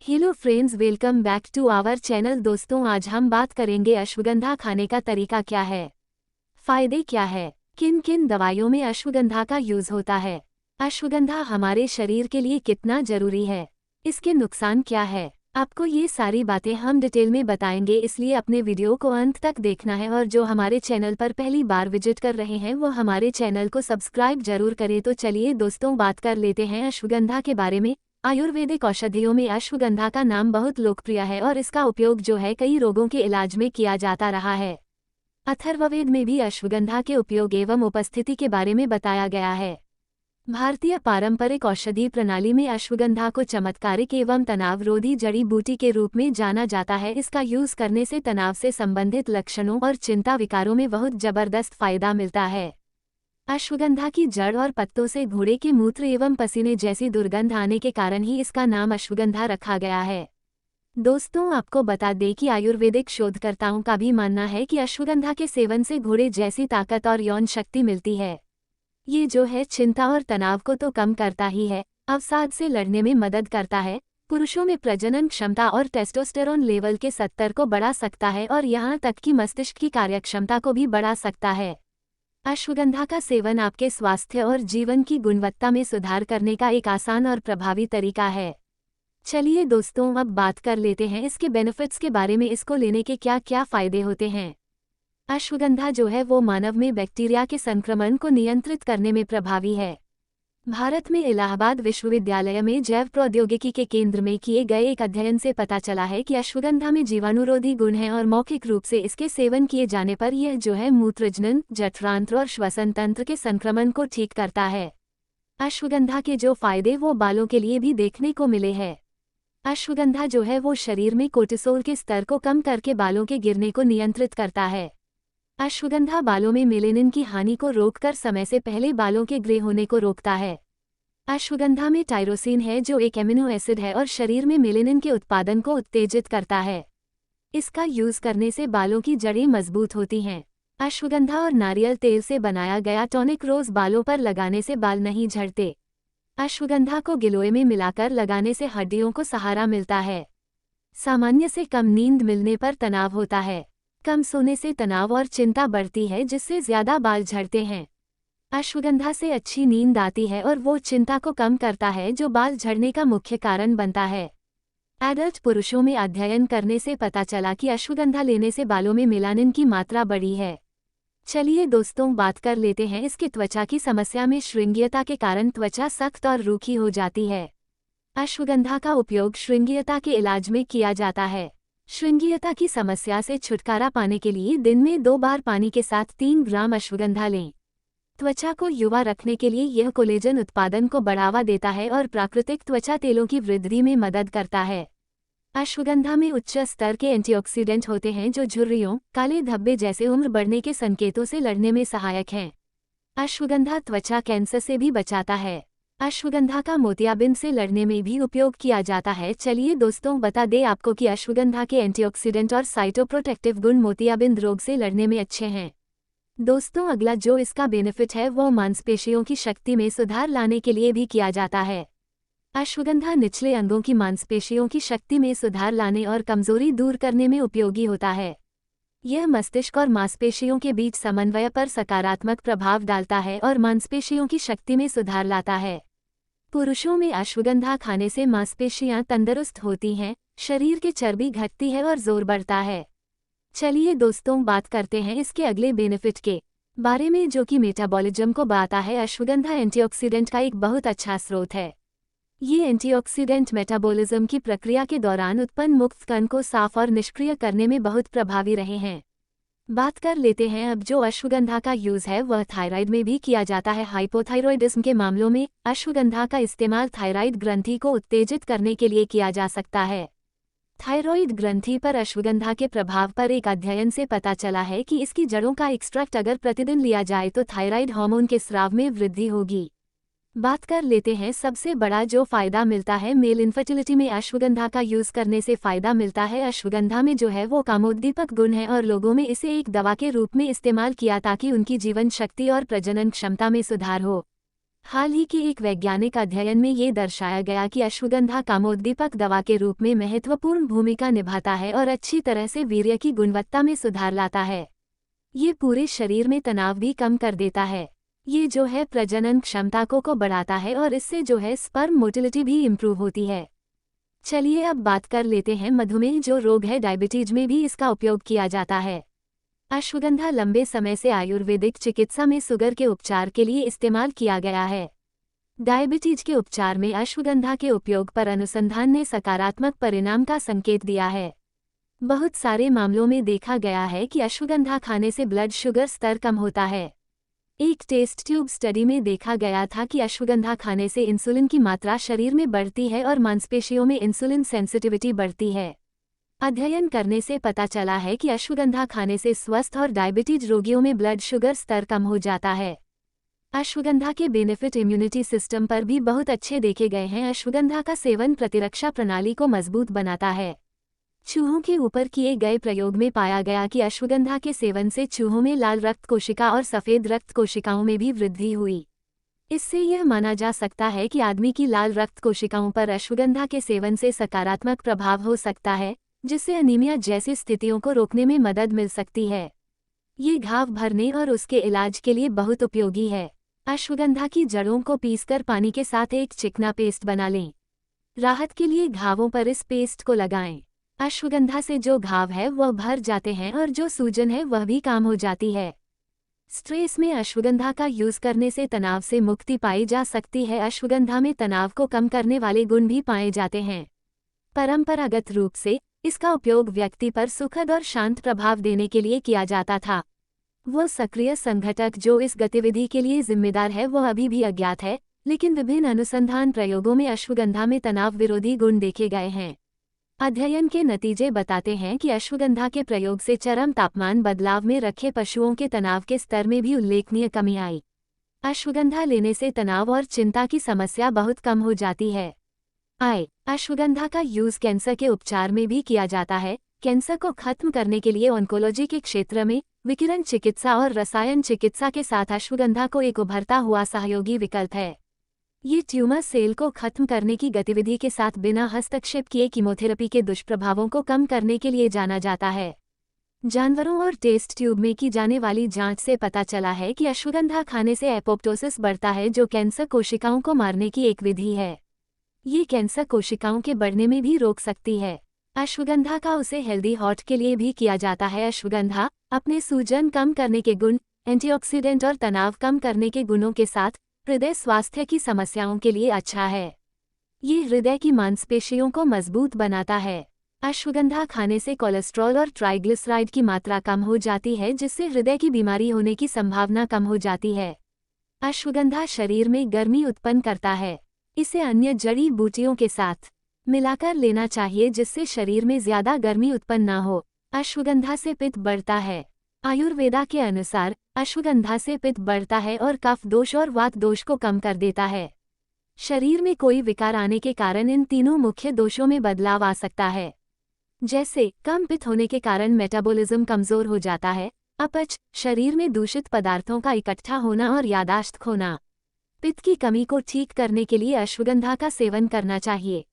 Hello friends, welcome back to our channel. दोस्तों, आज हम बात करेंगे अश्वगंधा खाने का तरीका क्या है, फायदे क्या है, किन किन दवाइयों में अश्वगंधा का यूज होता है, अश्वगंधा हमारे शरीर के लिए कितना जरूरी है, इसके नुकसान क्या है। आपको ये सारी बातें हम डिटेल में बताएंगे, इसलिए अपने वीडियो को अंत तक देखना है। और जो हमारे चैनल पर पहली बार विजिट कर रहे हैं वो हमारे चैनल को सब्सक्राइब जरूर करें। तो चलिए दोस्तों, बात कर लेते हैं अश्वगंधा के बारे में। आयुर्वेदिक औषधियों में अश्वगंधा का नाम बहुत लोकप्रिय है और इसका उपयोग जो है कई रोगों के इलाज में किया जाता रहा है। अथर्ववेद में भी अश्वगंधा के उपयोग एवं उपस्थिति के बारे में बताया गया है। भारतीय पारंपरिक औषधि प्रणाली में अश्वगंधा को चमत्कारिक एवं तनावरोधी जड़ी बूटी के रूप में जाना जाता है। इसका यूज करने से तनाव से संबंधित लक्षणों और चिंता विकारों में बहुत जबरदस्त फायदा मिलता है। अश्वगंधा की जड़ और पत्तों से घोड़े के मूत्र एवं पसीने जैसी दुर्गंध आने के कारण ही इसका नाम अश्वगंधा रखा गया है। दोस्तों, आपको बता दें कि आयुर्वेदिक शोधकर्ताओं का भी मानना है कि अश्वगंधा के सेवन से घोड़े जैसी ताकत और यौन शक्ति मिलती है। ये जो है चिंता और तनाव को तो कम करता ही है, अवसाद से लड़ने में मदद करता है, पुरुषों में प्रजनन क्षमता और टेस्टोस्टेरोन लेवल के स्तर को बढ़ा सकता है और यहाँ तक कि मस्तिष्क की कार्यक्षमता को भी बढ़ा सकता है। अश्वगंधा का सेवन आपके स्वास्थ्य और जीवन की गुणवत्ता में सुधार करने का एक आसान और प्रभावी तरीका है। चलिए दोस्तों, अब बात कर लेते हैं इसके बेनिफिट्स के बारे में। इसको लेने के क्या क्या फायदे होते हैं। अश्वगंधा जो है वो मानव में बैक्टीरिया के संक्रमण को नियंत्रित करने में प्रभावी है। भारत में इलाहाबाद विश्वविद्यालय में जैव प्रौद्योगिकी के केंद्र में किए गए एक अध्ययन से पता चला है कि अश्वगंधा में जीवाणुरोधी गुण हैं और मौखिक रूप से इसके सेवन किए जाने पर यह जो है मूत्रजनन, जठरांत्र और श्वसन तंत्र के संक्रमण को ठीक करता है। अश्वगंधा के जो फायदे वो बालों के लिए भी देखने को मिले हैं। अश्वगंधा जो है वो शरीर में कोर्टिसोल के स्तर को कम करके बालों के गिरने को नियंत्रित करता है। अश्वगंधा बालों में मेलेनिन की हानि को रोककर समय से पहले बालों के ग्रे होने को रोकता है। अश्वगंधा में टायरोसिन है जो एक एमिनो एसिड है और शरीर में मेलेनिन के उत्पादन को उत्तेजित करता है। इसका यूज करने से बालों की जड़ें मजबूत होती हैं। अश्वगंधा और नारियल तेल से बनाया गया टॉनिक रोज बालों पर लगाने से बाल नहीं झड़ते। अश्वगंधा को गिलोय में मिलाकर लगाने से हड्डियों को सहारा मिलता है। सामान्य से कम नींद मिलने पर तनाव होता है। कम सोने से तनाव और चिंता बढ़ती है जिससे ज्यादा बाल झड़ते हैं। अश्वगंधा से अच्छी नींद आती है और वो चिंता को कम करता है जो बाल झड़ने का मुख्य कारण बनता है। एडल्ट पुरुषों में अध्ययन करने से पता चला कि अश्वगंधा लेने से बालों में मेलानिन की मात्रा बढ़ी है। चलिए दोस्तों, बात कर लेते हैं इसके त्वचा की समस्या में। श्रृंगीयता के कारण त्वचा सख्त और रूखी हो जाती है। अश्वगंधा का उपयोग श्रृंगीयता के इलाज में किया जाता है। श्रृंगीयता की समस्या से छुटकारा पाने के लिए दिन में 2 बार पानी के साथ 3 ग्राम अश्वगंधा लें। त्वचा को युवा रखने के लिए यह कोलेजन उत्पादन को बढ़ावा देता है और प्राकृतिक त्वचा तेलों की वृद्धि में मदद करता है। अश्वगंधा में उच्च स्तर के एंटीऑक्सीडेंट होते हैं जो झुर्रियों, काले धब्बे जैसे उम्र बढ़ने के संकेतों से लड़ने में सहायक हैं। अश्वगंधा त्वचा कैंसर से भी बचाता है। अश्वगंधा का मोतियाबिंद से लड़ने में भी उपयोग किया जाता है। चलिए दोस्तों, बता दें आपको कि अश्वगंधा के एंटीऑक्सीडेंट और साइटोप्रोटेक्टिव गुण मोतियाबिंद रोग से लड़ने में अच्छे हैं। दोस्तों, अगला जो इसका बेनिफिट है वो मांसपेशियों की शक्ति में सुधार लाने के लिए भी किया जाता है। अश्वगंधा निचले अंगों की मांसपेशियों की शक्ति में सुधार लाने और कमजोरी दूर करने में उपयोगी होता है। यह मस्तिष्क और मांसपेशियों के बीच समन्वय पर सकारात्मक प्रभाव डालता है और मांसपेशियों की शक्ति में सुधार लाता है। पुरुषों में अश्वगंधा खाने से मांसपेशियां तंदुरुस्त होती हैं, शरीर की चर्बी घटती है और जोर बढ़ता है। चलिए दोस्तों, बात करते हैं इसके अगले बेनिफिट के बारे में जो कि मेटाबॉलिज्म को बढ़ाता है। अश्वगंधा एंटीऑक्सीडेंट का एक बहुत अच्छा स्रोत है। ये एंटीऑक्सीडेंट मेटाबॉलिज्म की प्रक्रिया के दौरान उत्पन्न मुक्त कण को साफ और निष्क्रिय करने में बहुत प्रभावी रहे हैं। बात कर लेते हैं अब जो अश्वगंधा का यूज है वह थायराइड में भी किया जाता है। हाइपोथायरॉयडिज्म के मामलों में अश्वगंधा का इस्तेमाल थायराइड ग्रंथि को उत्तेजित करने के लिए किया जा सकता है। थायराइड ग्रंथि पर अश्वगंधा के प्रभाव पर एक अध्ययन से पता चला है कि इसकी जड़ों का एक्सट्रैक्ट अगर प्रतिदिन लिया जाए तो थायराइड हार्मोन के स्राव में वृद्धि होगी। बात कर लेते हैं सबसे बड़ा जो फायदा मिलता है मेल इनफर्टिलिटी में अश्वगंधा का यूज करने से फायदा मिलता है। अश्वगंधा में जो है वो कामोद्दीपक गुण है और लोगों में इसे एक दवा के रूप में इस्तेमाल किया ताकि उनकी जीवन शक्ति और प्रजनन क्षमता में सुधार हो। हाल ही के एक वैज्ञानिक अध्ययन में ये दर्शाया गया कि अश्वगंधा कामोद्दीपक दवा के रूप में महत्वपूर्ण भूमिका निभाता है और अच्छी तरह से वीर्य की गुणवत्ता में सुधार लाता है। ये पूरे शरीर में तनाव भी कम कर देता है। ये जो है प्रजनन क्षमता को बढ़ाता है और इससे जो है स्पर्म मोटिलिटी भी इम्प्रूव होती है। चलिए अब बात कर लेते हैं मधुमेह जो रोग है, डायबिटीज में भी इसका उपयोग किया जाता है। अश्वगंधा लंबे समय से आयुर्वेदिक चिकित्सा में शुगर के उपचार के लिए इस्तेमाल किया गया है। डायबिटीज के उपचार में अश्वगंधा के उपयोग पर अनुसंधान ने सकारात्मक परिणाम का संकेत दिया है। बहुत सारे मामलों में देखा गया है कि अश्वगंधा खाने से ब्लड शुगर स्तर कम होता है। एक टेस्ट ट्यूब स्टडी में देखा गया था कि अश्वगंधा खाने से इंसुलिन की मात्रा शरीर में बढ़ती है और मांसपेशियों में इंसुलिन सेंसिटिविटी बढ़ती है। अध्ययन करने से पता चला है कि अश्वगंधा खाने से स्वस्थ और डायबिटीज रोगियों में ब्लड शुगर स्तर कम हो जाता है। अश्वगंधा के बेनिफिट इम्यूनिटी सिस्टम पर भी बहुत अच्छे देखे गए हैं। अश्वगंधा का सेवन प्रतिरक्षा प्रणाली को मजबूत बनाता है। चूहों के ऊपर किए गए प्रयोग में पाया गया कि अश्वगंधा के सेवन से चूहों में लाल रक्त कोशिका और सफ़ेद रक्त कोशिकाओं में भी वृद्धि हुई। इससे यह माना जा सकता है कि आदमी की लाल रक्त कोशिकाओं पर अश्वगंधा के सेवन से सकारात्मक प्रभाव हो सकता है, जिससे अनीमिया जैसी स्थितियों को रोकने में मदद मिल सकती है। ये घाव भरने और उसके इलाज के लिए बहुत उपयोगी है। अश्वगंधा की जड़ों को पीसकर पानी के साथ एक चिकना पेस्ट बना लें। राहत के लिए घावों पर इस पेस्ट को लगाएं। अश्वगंधा से जो घाव है वह भर जाते हैं और जो सूजन है वह भी काम हो जाती है। स्ट्रेस में अश्वगंधा का यूज करने से तनाव से मुक्ति पाई जा सकती है। अश्वगंधा में तनाव को कम करने वाले गुण भी पाए जाते हैं। परंपरागत रूप से इसका उपयोग व्यक्ति पर सुखद और शांत प्रभाव देने के लिए किया जाता था। वह सक्रिय संघटक जो इस गतिविधि के लिए जिम्मेदार है वह अभी भी अज्ञात है, लेकिन विभिन्न अनुसंधान प्रयोगों में अश्वगंधा में तनाव विरोधी गुण देखे गए हैं। अध्ययन के नतीजे बताते हैं कि अश्वगंधा के प्रयोग से चरम तापमान बदलाव में रखे पशुओं के तनाव के स्तर में भी उल्लेखनीय कमी आई। अश्वगंधा लेने से तनाव और चिंता की समस्या बहुत कम हो जाती है। अश्वगंधा का यूज कैंसर के उपचार में भी किया जाता है। कैंसर को खत्म करने के लिए ऑन्कोलॉजी के क्षेत्र में विकिरण चिकित्सा और रसायन चिकित्सा के साथ अश्वगंधा को एक उभरता हुआ सहयोगी विकल्प है। ये ट्यूमर सेल को खत्म करने की गतिविधि के साथ बिना हस्तक्षेप किए कीमोथेरेपी के दुष्प्रभावों को कम करने के लिए जाना जाता है। जानवरों और टेस्ट ट्यूब में की जाने वाली जांच से पता चला है कि अश्वगंधा खाने से एपोप्टोसिस बढ़ता है, जो कैंसर कोशिकाओं को मारने की एक विधि है। ये कैंसर कोशिकाओं के बढ़ने में भी रोक सकती है। अश्वगंधा का उसे हेल्दी हार्ट के लिए भी किया जाता है। अश्वगंधा अपने सूजन कम करने के गुण, एंटीऑक्सीडेंट और तनाव कम करने के गुणों के साथ हृदय स्वास्थ्य की समस्याओं के लिए अच्छा है। ये हृदय की मांसपेशियों को मजबूत बनाता है। अश्वगंधा खाने से कोलेस्ट्रॉल और ट्राइग्लिसराइड की मात्रा कम हो जाती है, जिससे हृदय की बीमारी होने की संभावना कम हो जाती है। अश्वगंधा शरीर में गर्मी उत्पन्न करता है। इसे अन्य जड़ी बूटियों के साथ मिलाकर लेना चाहिए, जिससे शरीर में ज्यादा गर्मी उत्पन्न न हो। अश्वगंधा से पित्त बढ़ता है। आयुर्वेदा के अनुसार अश्वगंधा से पित्त बढ़ता है और कफ दोष और वात दोष को कम कर देता है। शरीर में कोई विकार आने के कारण इन तीनों मुख्य दोषों में बदलाव आ सकता है, जैसे कम पित्त होने के कारण मेटाबॉलिज्म कमजोर हो जाता है, अपच, शरीर में दूषित पदार्थों का इकट्ठा होना और यादाश्त खोना। पित्त की कमी को ठीक करने के लिए अश्वगंधा का सेवन करना चाहिए,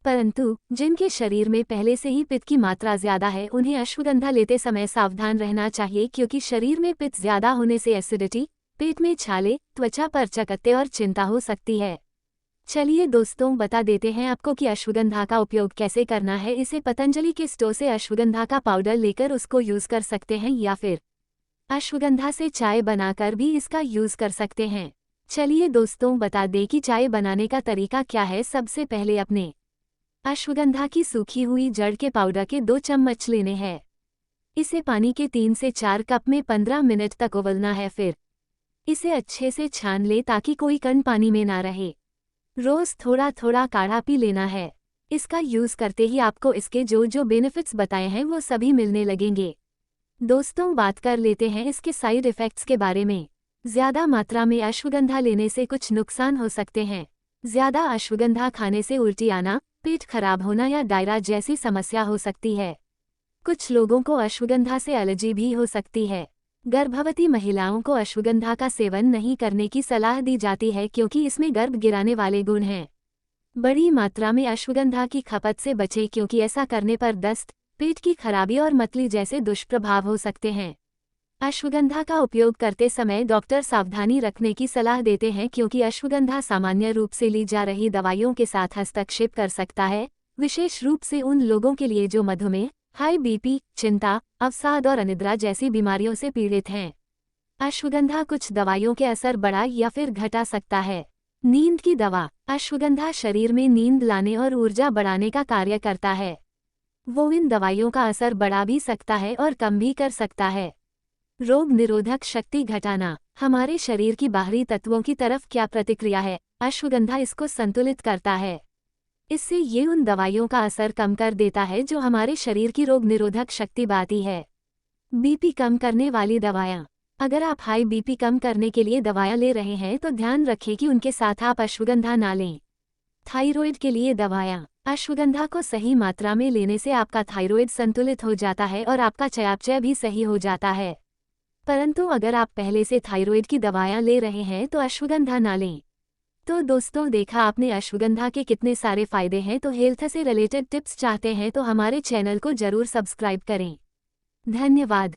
परंतु जिनके शरीर में पहले से ही पित्त की मात्रा ज्यादा है उन्हें अश्वगंधा लेते समय सावधान रहना चाहिए, क्योंकि शरीर में पित्त ज्यादा होने से एसिडिटी, पेट में छाले, त्वचा पर चकत्ते और चिंता हो सकती है। चलिए दोस्तों, बता देते हैं आपको कि अश्वगंधा का उपयोग कैसे करना है। इसे पतंजलि के स्टोर से अश्वगंधा का पाउडर लेकर उसको यूज कर सकते हैं, या फिर अश्वगंधा से चाय बनाकर भी इसका यूज कर सकते हैं। चलिए दोस्तों, बता दें कि चाय बनाने का तरीका क्या है। सबसे पहले अपने अश्वगंधा की सूखी हुई जड़ के पाउडर के 2 चम्मच लेने हैं। इसे पानी के 3 से 4 कप में 15 मिनट तक उबलना है। फिर इसे अच्छे से छान ले ताकि कोई कण पानी में ना रहे। रोज थोड़ा थोड़ा काढ़ा पी लेना है। इसका यूज करते ही आपको इसके जो जो बेनिफिट्स बताए हैं वो सभी मिलने लगेंगे। दोस्तों, बात कर लेते हैं इसके साइड इफेक्ट्स के बारे में। ज्यादा मात्रा में अश्वगंधा लेने से कुछ नुकसान हो सकते हैं। ज्यादा अश्वगंधा खाने से उल्टी आना, पेट खराब होना या डायरा जैसी समस्या हो सकती है। कुछ लोगों को अश्वगंधा से एलर्जी भी हो सकती है। गर्भवती महिलाओं को अश्वगंधा का सेवन नहीं करने की सलाह दी जाती है क्योंकि इसमें गर्भ गिराने वाले गुण हैं। बड़ी मात्रा में अश्वगंधा की खपत से बचें क्योंकि ऐसा करने पर दस्त, पेट की खराबी और मतली जैसे दुष्प्रभाव हो सकते हैं। अश्वगंधा का उपयोग करते समय डॉक्टर सावधानी रखने की सलाह देते हैं क्योंकि अश्वगंधा सामान्य रूप से ली जा रही दवाइयों के साथ हस्तक्षेप कर सकता है, विशेष रूप से उन लोगों के लिए जो मधुमेह, हाई बीपी, चिंता, अवसाद और अनिद्रा जैसी बीमारियों से पीड़ित हैं। अश्वगंधा कुछ दवाइयों के असर बढ़ा या फिर घटा सकता है। नींद की दवा। अश्वगंधा शरीर में नींद लाने और ऊर्जा बढ़ाने का कार्य करता है। वो इन दवाइयों का असर बढ़ा भी सकता है और कम भी कर सकता है। रोग निरोधक शक्ति घटाना। हमारे शरीर की बाहरी तत्वों की तरफ क्या प्रतिक्रिया है, अश्वगंधा इसको संतुलित करता है। इससे ये उन दवाइयों का असर कम कर देता है जो हमारे शरीर की रोग निरोधक शक्ति बढ़ाती है। बीपी कम करने वाली दवाएं। अगर आप हाई बीपी कम करने के लिए दवाएं ले रहे हैं तो ध्यान रखें कि उनके साथ आप अश्वगंधा ना लें। थायराइड के लिए दवाएं। अश्वगंधा को सही मात्रा में लेने से आपका थायराइड संतुलित हो जाता है और आपका चयापचय भी सही हो जाता है। परंतु अगर आप पहले से थायराइड की दवाएं ले रहे हैं तो अश्वगंधा ना लें। तो दोस्तों, देखा आपने अश्वगंधा के कितने सारे फायदे हैं। तो हेल्थ से रिलेटेड टिप्स चाहते हैं तो हमारे चैनल को जरूर सब्सक्राइब करें। धन्यवाद।